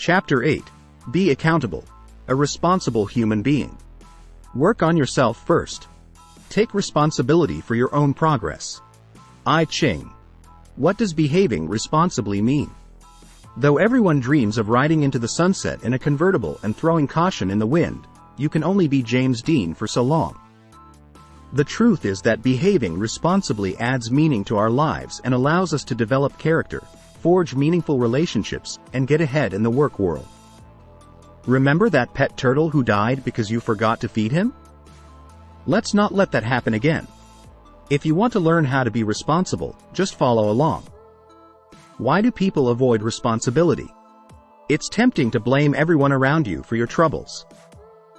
Chapter 8. Be accountable. A responsible human being. Work on yourself first. Take responsibility for your own progress. I Ching. What does behaving responsibly mean? Though everyone dreams of riding into the sunset in a convertible and throwing caution in the wind, you can only be James Dean for so long. The truth is that behaving responsibly adds meaning to our lives and allows us to develop character, forge meaningful relationships, and get ahead in the work world. Remember that pet turtle who died because you forgot to feed him? Let's not let that happen again. If you want to learn how to be responsible, just follow along. Why do people avoid responsibility? It's tempting to blame everyone around you for your troubles.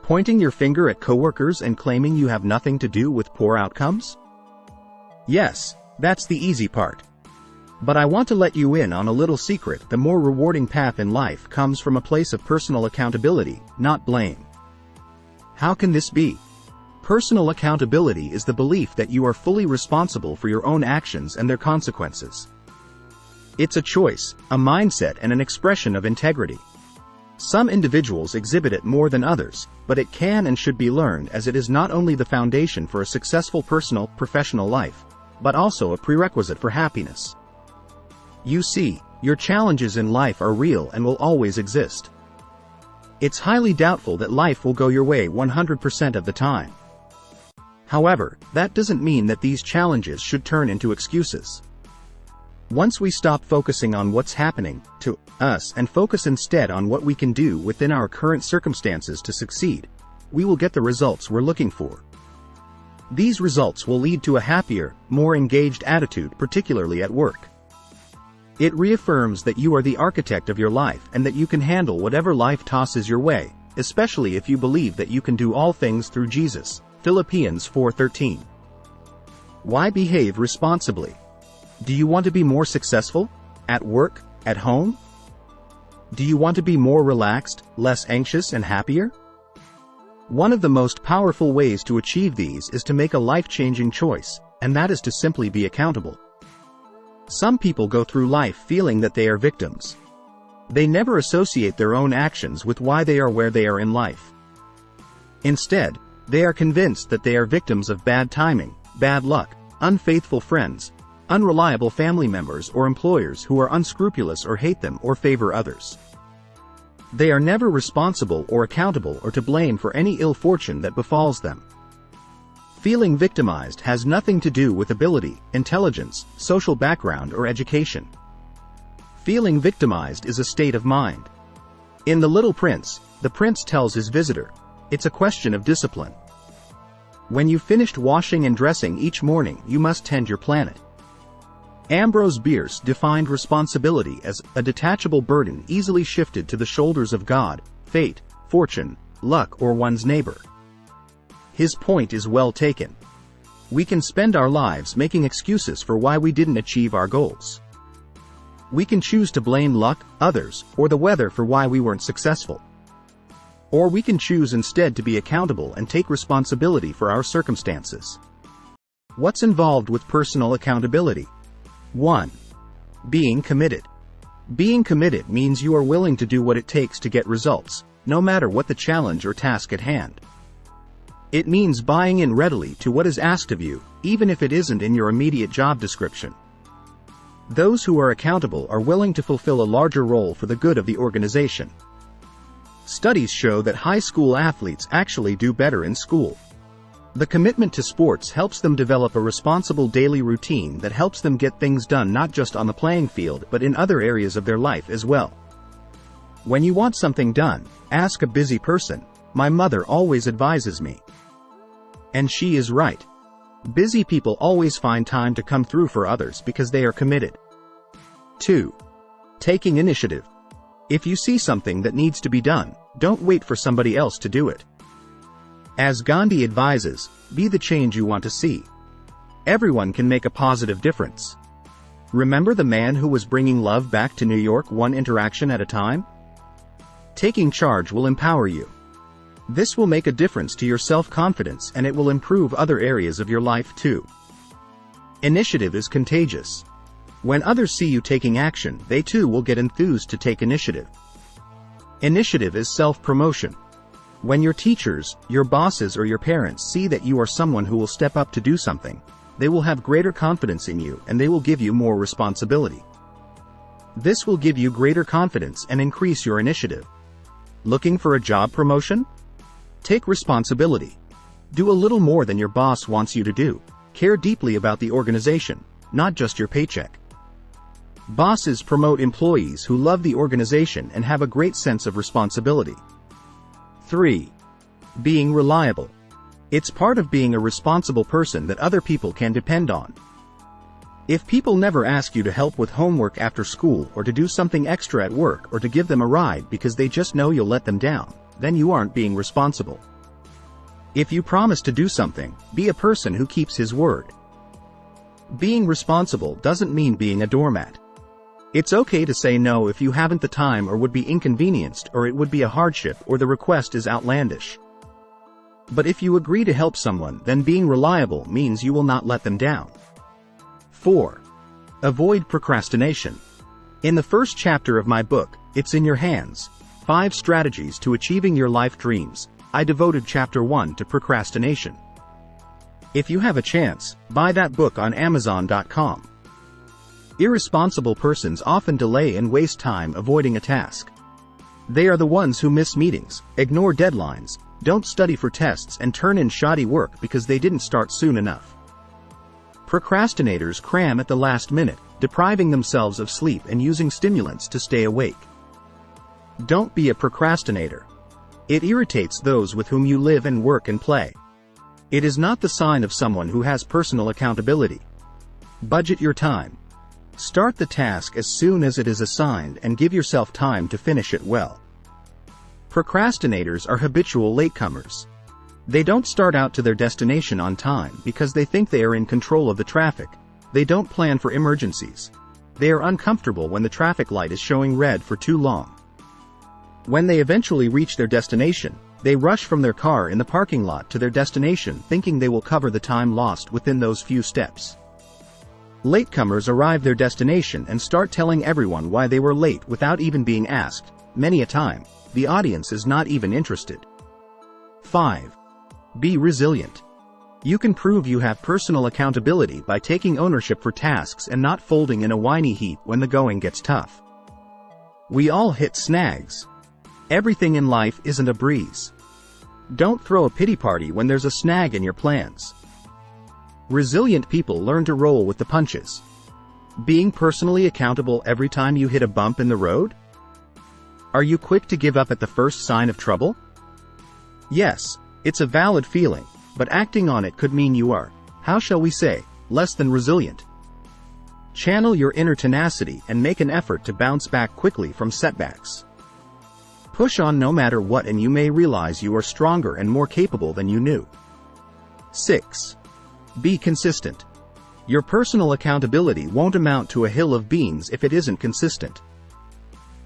Pointing your finger at coworkers and claiming you have nothing to do with poor outcomes? Yes, that's the easy part. But I want to let you in on a little secret. The more rewarding path in life comes from a place of personal accountability, not blame. How can this be? Personal accountability is the belief that you are fully responsible for your own actions and their consequences. It's a choice, a mindset, and an expression of integrity. Some individuals exhibit it more than others, but it can and should be learned, as it is not only the foundation for a successful personal, professional life, but also a prerequisite for happiness. You see, your challenges in life are real and will always exist. It's highly doubtful that life will go your way 100% of the time. However, that doesn't mean that these challenges should turn into excuses. Once we stop focusing on what's happening to us and focus instead on what we can do within our current circumstances to succeed, we will get the results we're looking for. These results will lead to a happier, more engaged attitude, particularly at work. It reaffirms that you are the architect of your life and that you can handle whatever life tosses your way, especially if you believe that you can do all things through Jesus. Philippians 4:13. Why behave responsibly? Do you want to be more successful? At work? At home? Do you want to be more relaxed, less anxious, and happier? One of the most powerful ways to achieve these is to make a life-changing choice, and that is to simply be accountable. Some people go through life feeling that they are victims. They never associate their own actions with why they are where they are in life. Instead, they are convinced that they are victims of bad timing, bad luck, unfaithful friends, unreliable family members, or employers who are unscrupulous or hate them or favor others. They are never responsible or accountable or to blame for any ill fortune that befalls them. Feeling victimized has nothing to do with ability, intelligence, social background, or education. Feeling victimized is a state of mind. In The Little Prince, the prince tells his visitor, "It's a question of discipline. When you've finished washing and dressing each morning, you must tend your planet." Ambrose Bierce defined responsibility as a detachable burden easily shifted to the shoulders of God, fate, fortune, luck, or one's neighbor. His point is well taken. We can spend our lives making excuses for why we didn't achieve our goals. We can choose to blame luck, others, or the weather for why we weren't successful. Or we can choose instead to be accountable and take responsibility for our circumstances. What's involved with personal accountability? 1. Being committed. Being committed means you are willing to do what it takes to get results, no matter what the challenge or task at hand. It means buying in readily to what is asked of you, even if it isn't in your immediate job description. Those who are accountable are willing to fulfill a larger role for the good of the organization. Studies show that high school athletes actually do better in school. The commitment to sports helps them develop a responsible daily routine that helps them get things done not just on the playing field but in other areas of their life as well. When you want something done, ask a busy person. My mother always advises me. And she is right. Busy people always find time to come through for others because they are committed. 2. Taking initiative. If you see something that needs to be done, don't wait for somebody else to do it. As Gandhi advises, be the change you want to see. Everyone can make a positive difference. Remember the man who was bringing love back to New York one interaction at a time? Taking charge will empower you. This will make a difference to your self-confidence, and it will improve other areas of your life too. Initiative is contagious. When others see you taking action, they too will get enthused to take initiative. Initiative is self-promotion. When your teachers, your bosses, or your parents see that you are someone who will step up to do something, they will have greater confidence in you and they will give you more responsibility. This will give you greater confidence and increase your initiative. Looking for a job promotion? Take responsibility. Do a little more than your boss wants you to do. Care deeply about the organization, not just your paycheck. Bosses promote employees who love the organization and have a great sense of responsibility. 3. Being reliable. It's part of being a responsible person that other people can depend on. If people never ask you to help with homework after school or to do something extra at work or to give them a ride because they just know you'll let them down, then you aren't being responsible. If you promise to do something, be a person who keeps his word. Being responsible doesn't mean being a doormat. It's okay to say no if you haven't the time or would be inconvenienced or it would be a hardship or the request is outlandish. But if you agree to help someone, then being reliable means you will not let them down. 4. Avoid procrastination. In the first chapter of my book, It's in Your Hands, 5 Strategies to Achieving Your Life Dreams, I devoted chapter 1 to procrastination. If you have a chance, buy that book on Amazon.com. Irresponsible persons often delay and waste time avoiding a task. They are the ones who miss meetings, ignore deadlines, don't study for tests, and turn in shoddy work because they didn't start soon enough. Procrastinators cram at the last minute, depriving themselves of sleep and using stimulants to stay awake. Don't be a procrastinator. It irritates those with whom you live and work and play. It is not the sign of someone who has personal accountability. Budget your time. Start the task as soon as it is assigned and give yourself time to finish it well. Procrastinators are habitual latecomers. They don't start out to their destination on time because they think they are in control of the traffic. They don't plan for emergencies. They are uncomfortable when the traffic light is showing red for too long. When they eventually reach their destination, they rush from their car in the parking lot to their destination thinking they will cover the time lost within those few steps. Latecomers arrive their destination and start telling everyone why they were late without even being asked. Many a time, the audience is not even interested. 5. Be resilient. You can prove you have personal accountability by taking ownership for tasks and not folding in a whiny heap when the going gets tough. We all hit snags. Everything in life isn't a breeze. Don't throw a pity party when there's a snag in your plans. Resilient people learn to roll with the punches. Being personally accountable every time you hit a bump in the road? Are you quick to give up at the first sign of trouble? Yes, it's a valid feeling, but acting on it could mean you are, how shall we say, less than resilient. Channel your inner tenacity and make an effort to bounce back quickly from setbacks. Push on no matter what and you may realize you are stronger and more capable than you knew. 6. Be consistent. Your personal accountability won't amount to a hill of beans if it isn't consistent.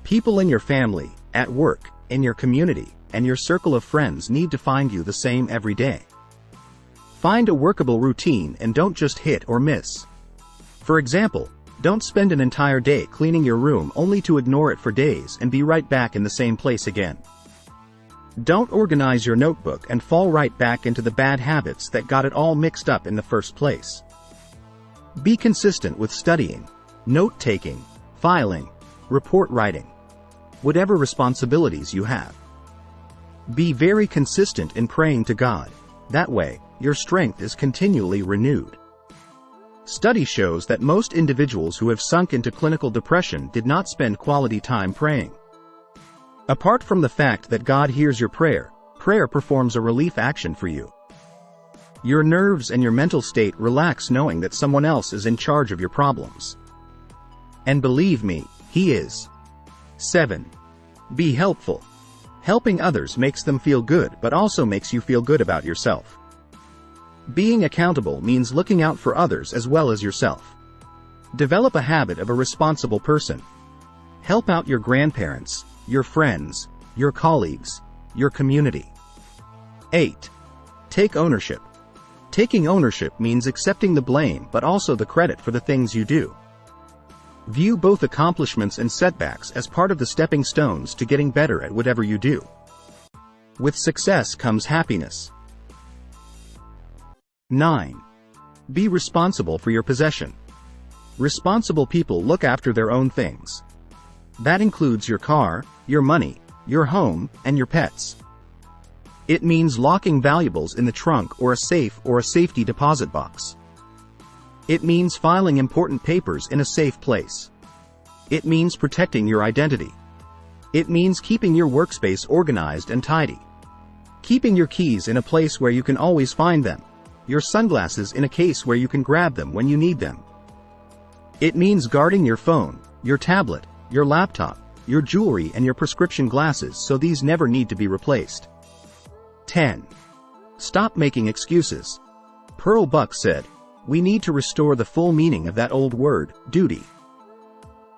People in your family, at work, in your community, and your circle of friends need to find you the same every day. Find a workable routine and don't just hit or miss. For example, don't spend an entire day cleaning your room only to ignore it for days and be right back in the same place again. Don't organize your notebook and fall right back into the bad habits that got it all mixed up in the first place. Be consistent with studying, note-taking, filing, report writing, whatever responsibilities you have. Be very consistent in praying to God. That way, your strength is continually renewed. Study shows that most individuals who have sunk into clinical depression did not spend quality time praying. Apart from the fact that God hears your prayer, prayer performs a relief action for you. Your nerves and your mental state relax knowing that someone else is in charge of your problems. And believe me, He is. 7. Be helpful. Helping others makes them feel good but also makes you feel good about yourself. Being accountable means looking out for others as well as yourself. Develop a habit of a responsible person. Help out your grandparents, your friends, your colleagues, your community. 8. Take ownership. Taking ownership means accepting the blame but also the credit for the things you do. View both accomplishments and setbacks as part of the stepping stones to getting better at whatever you do. With success comes happiness. 9. Be responsible for your possession. Responsible people look after their own things. That includes your car, your money, your home, and your pets. It means locking valuables in the trunk or a safe or a safety deposit box. It means filing important papers in a safe place. It means protecting your identity. It means keeping your workspace organized and tidy. Keeping your keys in a place where you can always find them. Your sunglasses in a case where you can grab them when you need them. It means guarding your phone, your tablet, your laptop, your jewelry and your prescription glasses so these never need to be replaced. 10. Stop making excuses. Pearl Buck said, "We need to restore the full meaning of that old word, duty."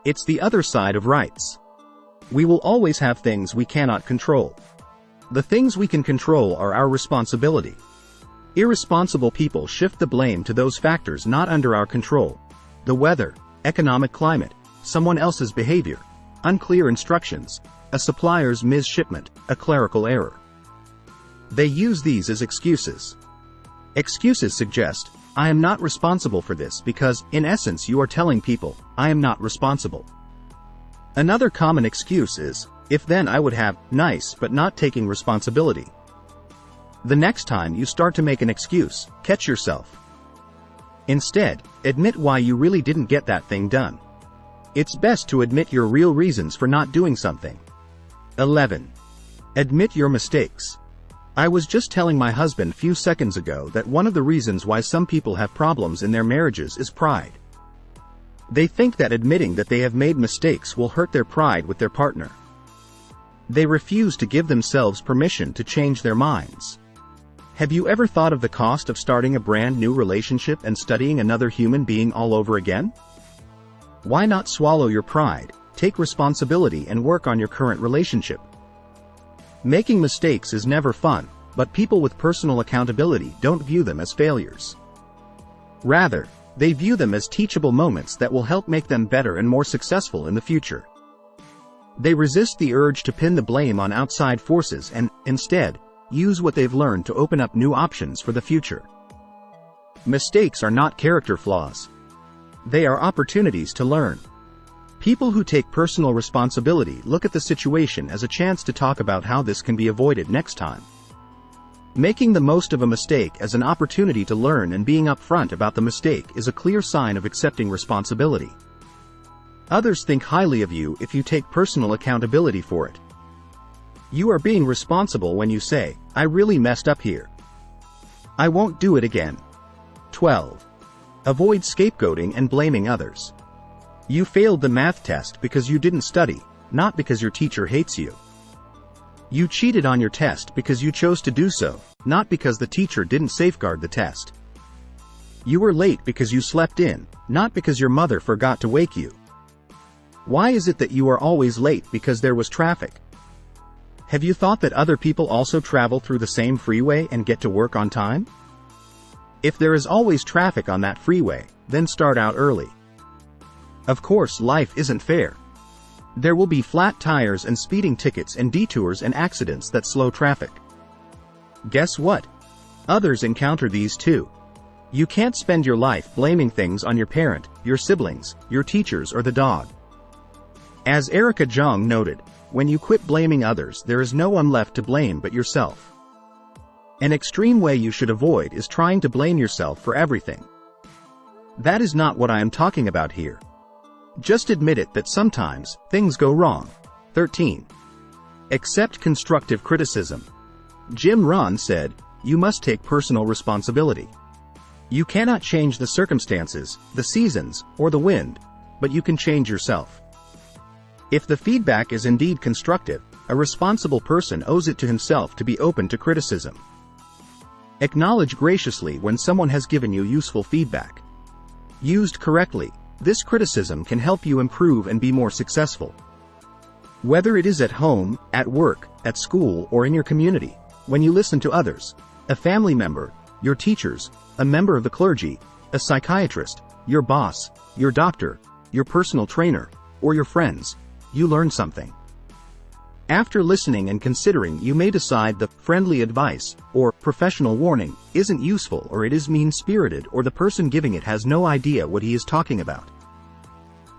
It's the other side of rights. We will always have things we cannot control. The things we can control are our responsibility. Irresponsible people shift the blame to those factors not under our control. The weather, economic climate, someone else's behavior, unclear instructions, a supplier's misshipment, a clerical error. They use these as excuses. Excuses suggest, I am not responsible for this because, in essence, you are telling people, I am not responsible. Another common excuse is, if then I would have, nice but not taking responsibility. The next time you start to make an excuse, catch yourself. Instead, admit why you really didn't get that thing done. It's best to admit your real reasons for not doing something. 11. Admit your mistakes. I was just telling my husband few seconds ago that one of the reasons why some people have problems in their marriages is pride. They think that admitting that they have made mistakes will hurt their pride with their partner. They refuse to give themselves permission to change their minds. Have you ever thought of the cost of starting a brand new relationship and studying another human being all over again? Why not swallow your pride, take responsibility and work on your current relationship? Making mistakes is never fun, but people with personal accountability don't view them as failures. Rather, they view them as teachable moments that will help make them better and more successful in the future. They resist the urge to pin the blame on outside forces and, instead, use what they've learned to open up new options for the future. Mistakes are not character flaws. They are opportunities to learn. People who take personal responsibility look at the situation as a chance to talk about how this can be avoided next time. Making the most of a mistake as an opportunity to learn and being upfront about the mistake is a clear sign of accepting responsibility. Others think highly of you if you take personal accountability for it. You are being responsible when you say, I really messed up here. I won't do it again. 12. Avoid scapegoating and blaming others. You failed the math test because you didn't study, not because your teacher hates you. You cheated on your test because you chose to do so, not because the teacher didn't safeguard the test. You were late because you slept in, not because your mother forgot to wake you. Why is it that you are always late because there was traffic? Have you thought that other people also travel through the same freeway and get to work on time? If there is always traffic on that freeway, then start out early. Of course, life isn't fair. There will be flat tires and speeding tickets and detours and accidents that slow traffic. Guess what? Others encounter these too. You can't spend your life blaming things on your parent, your siblings, your teachers or the dog. As Erica Jong noted, when you quit blaming others, there is no one left to blame but yourself. An extreme way you should avoid is trying to blame yourself for everything. That is not what I am talking about here. Just admit it that sometimes, things go wrong. 13. Accept constructive criticism. Jim Rohn said, you must take personal responsibility. You cannot change the circumstances, the seasons, or the wind, but you can change yourself. If the feedback is indeed constructive, a responsible person owes it to himself to be open to criticism. Acknowledge graciously when someone has given you useful feedback. Used correctly, this criticism can help you improve and be more successful. Whether it is at home, at work, at school, or in your community, when you listen to others, a family member, your teachers, a member of the clergy, a psychiatrist, your boss, your doctor, your personal trainer, or your friends, you learn something. After listening and considering, you may decide the friendly advice or professional warning isn't useful, or it is mean-spirited, or the person giving it has no idea what he is talking about.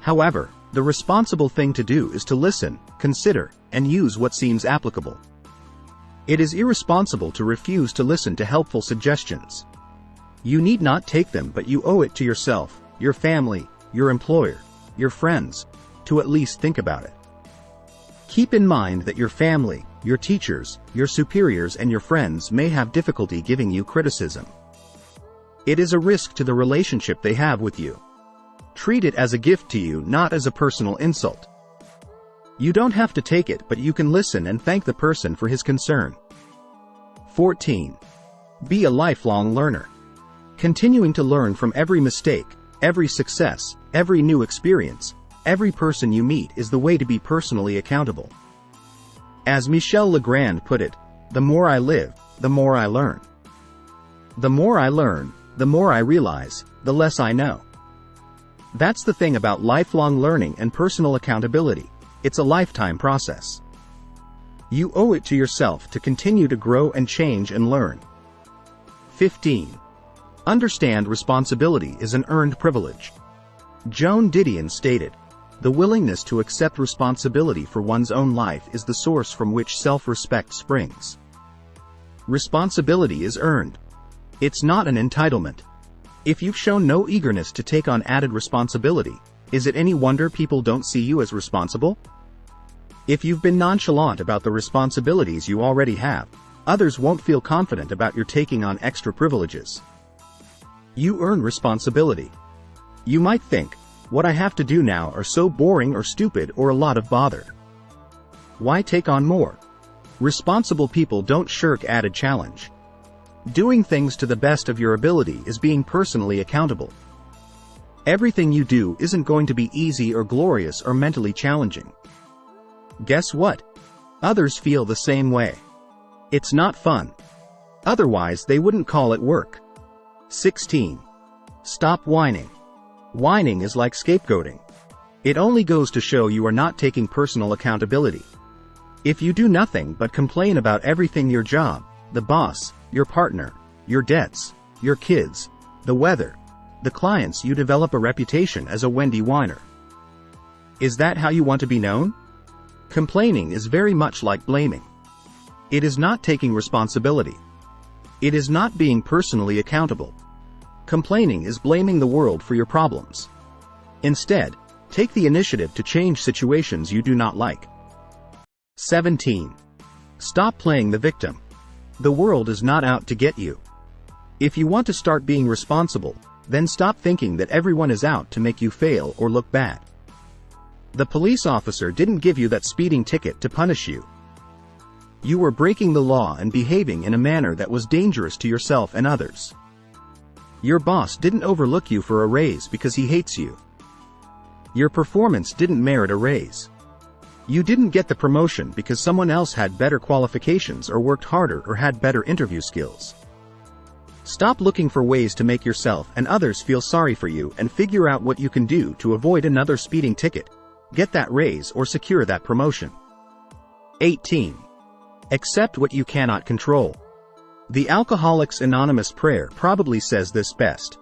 However, the responsible thing to do is to listen, consider, and use what seems applicable. It is irresponsible to refuse to listen to helpful suggestions. You need not take them, but you owe it to yourself, your family, your employer, your friends, to at least think about it. Keep in mind that your family, your teachers, your superiors, and your friends may have difficulty giving you criticism. It is a risk to the relationship they have with you. Treat it as a gift to you, not as a personal insult. You don't have to take it, but you can listen and thank the person for his concern. 14. Be a lifelong learner. Continuing to learn from every mistake, every success, every new experience, every person you meet is the way to be personally accountable. As Michel Legrand put it, the more I live, the more I learn. The more I learn, the more I realize, the less I know. That's the thing about lifelong learning and personal accountability. It's a lifetime process. You owe it to yourself to continue to grow and change and learn. 15. Understand responsibility is an earned privilege. Joan Didion stated, "The willingness to accept responsibility for one's own life is the source from which self-respect springs." Responsibility is earned. It's not an entitlement. If you've shown no eagerness to take on added responsibility, is it any wonder people don't see you as responsible? If you've been nonchalant about the responsibilities you already have, others won't feel confident about your taking on extra privileges. You earn responsibility. You might think, what I have to do now are so boring or stupid or a lot of bother. Why take on more? Responsible people don't shirk added challenge. Doing things to the best of your ability is being personally accountable. Everything you do isn't going to be easy or glorious or mentally challenging. Guess what? Others feel the same way. It's not fun. Otherwise, they wouldn't call it work. 16. Stop whining. Whining is like scapegoating. It only goes to show you are not taking personal accountability. If you do nothing but complain about everything, your job, the boss, your partner, your debts, your kids, the weather, the clients, you develop a reputation as a Wendy whiner. Is that how you want to be known? Complaining is very much like blaming. It is not taking responsibility. It is not being personally accountable. Complaining is blaming the world for your problems. Instead, take the initiative to change situations you do not like. 17. Stop playing the victim. The world is not out to get you. If you want to start being responsible, then stop thinking that everyone is out to make you fail or look bad. The police officer didn't give you that speeding ticket to punish you. You were breaking the law and behaving in a manner that was dangerous to yourself and others. Your boss didn't overlook you for a raise because he hates you. Your performance didn't merit a raise. You didn't get the promotion because someone else had better qualifications or worked harder or had better interview skills. Stop looking for ways to make yourself and others feel sorry for you and figure out what you can do to avoid another speeding ticket, get that raise, or secure that promotion. 18. Accept what you cannot control. The Alcoholics Anonymous prayer probably says this best.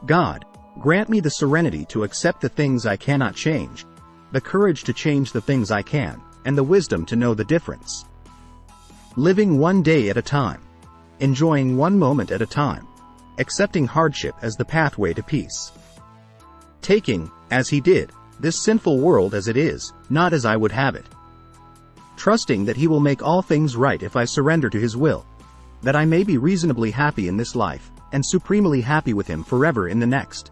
God, grant me the serenity to accept the things I cannot change, the courage to change the things I can, and the wisdom to know the difference. Living one day at a time. Enjoying one moment at a time. Accepting hardship as the pathway to peace. Taking, as he did, this sinful world as it is, not as I would have it. Trusting that he will make all things right if I surrender to his will, that I may be reasonably happy in this life, and supremely happy with him forever in the next.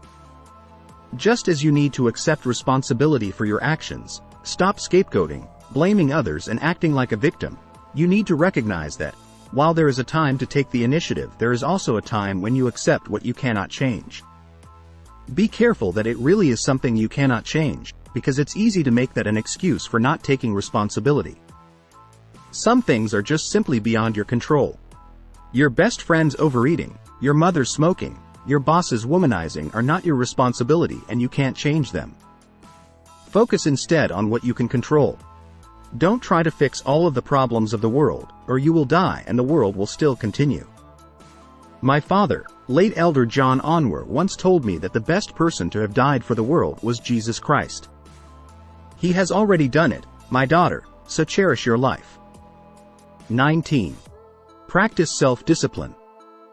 Just as you need to accept responsibility for your actions, stop scapegoating, blaming others, and acting like a victim, you need to recognize that, while there is a time to take the initiative, there is also a time when you accept what you cannot change. Be careful that it really is something you cannot change, because it's easy to make that an excuse for not taking responsibility. Some things are just simply beyond your control. Your best friend's overeating, your mother's smoking, your boss's womanizing are not your responsibility, and you can't change them. Focus instead on what you can control. Don't try to fix all of the problems of the world, or you will die and the world will still continue. My father, late Elder John-Nwankwo, once told me that the best person to have died for the world was Jesus Christ. He has already done it, my daughter, so cherish your life. 19. Practice self-discipline.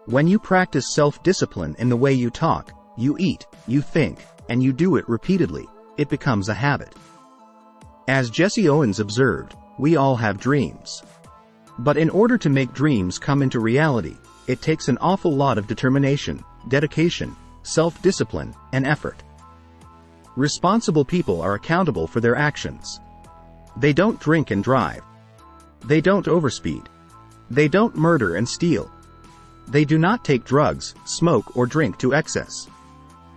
When you practice self-discipline in the way you talk, you eat, you think, and you do it repeatedly, it becomes a habit. As Jesse Owens observed, we all have dreams. But in order to make dreams come into reality, it takes an awful lot of determination, dedication, self-discipline, and effort. Responsible people are accountable for their actions. They don't drink and drive. They don't overspeed. They don't murder and steal. They do not take drugs, smoke, or drink to excess.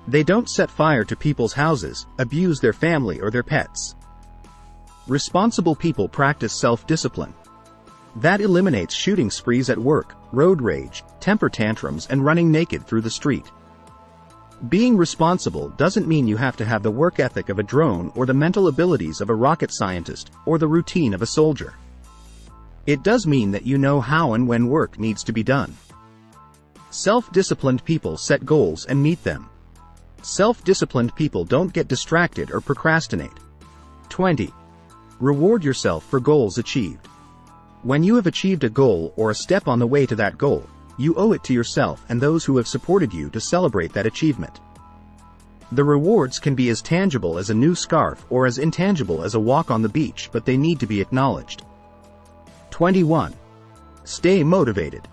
They don't set fire to people's houses, abuse their family or their pets. Responsible people practice self-discipline. That eliminates shooting sprees at work, road rage, temper tantrums, and running naked through the street. Being responsible doesn't mean you have to have the work ethic of a drone or the mental abilities of a rocket scientist or the routine of a soldier. It does mean that you know how and when work needs to be done. Self-disciplined people set goals and meet them. Self-disciplined people don't get distracted or procrastinate. 20. Reward yourself for goals achieved. When you have achieved a goal or a step on the way to that goal, you owe it to yourself and those who have supported you to celebrate that achievement. The rewards can be as tangible as a new scarf or as intangible as a walk on the beach, but they need to be acknowledged. 21. Stay motivated.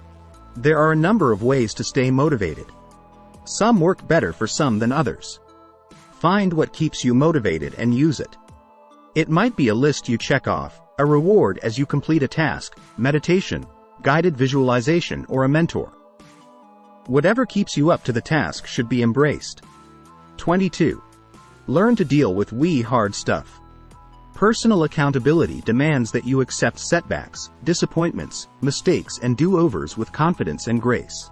There are a number of ways to stay motivated. Some work better for some than others. Find what keeps you motivated and use it. It might be a list you check off, a reward as you complete a task, meditation, guided visualization, or a mentor. Whatever keeps you up to the task should be embraced. 22. Learn to deal with hard stuff. Personal accountability demands that you accept setbacks, disappointments, mistakes, and do-overs with confidence and grace.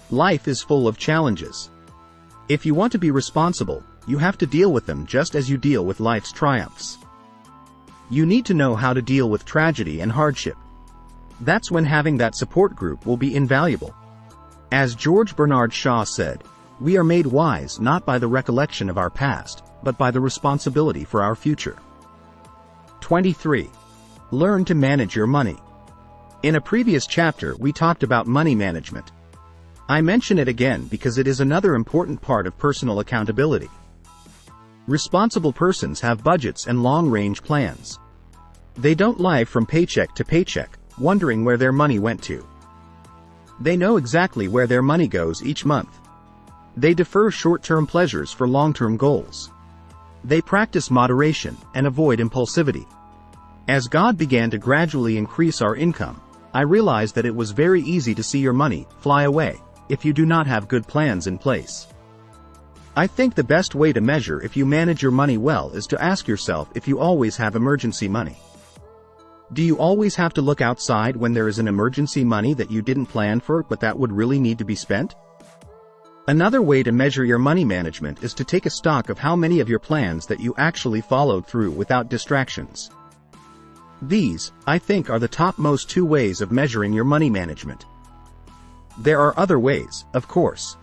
Life is full of challenges. If you want to be responsible, you have to deal with them just as you deal with life's triumphs. You need to know how to deal with tragedy and hardship. That's when having that support group will be invaluable. As George Bernard Shaw said, we are made wise not by the recollection of our past, but by the responsibility for our future. 23. Learn to manage your money. In a previous chapter we talked about money management. I mention it again because it is another important part of personal accountability. Responsible persons have budgets and long-range plans. They don't live from paycheck to paycheck, wondering where their money went to. They know exactly where their money goes each month. They defer short-term pleasures for long-term goals. They practice moderation and avoid impulsivity. As God began to gradually increase our income, I realized that it was very easy to see your money fly away if you do not have good plans in place. I think the best way to measure if you manage your money well is to ask yourself if you always have emergency money. Do you always have to look outside when there is an emergency money that you didn't plan for but that would really need to be spent? Another way to measure your money management is to take a stock of how many of your plans that you actually followed through without distractions. These, I think, are the topmost two ways of measuring your money management. There are other ways, of course.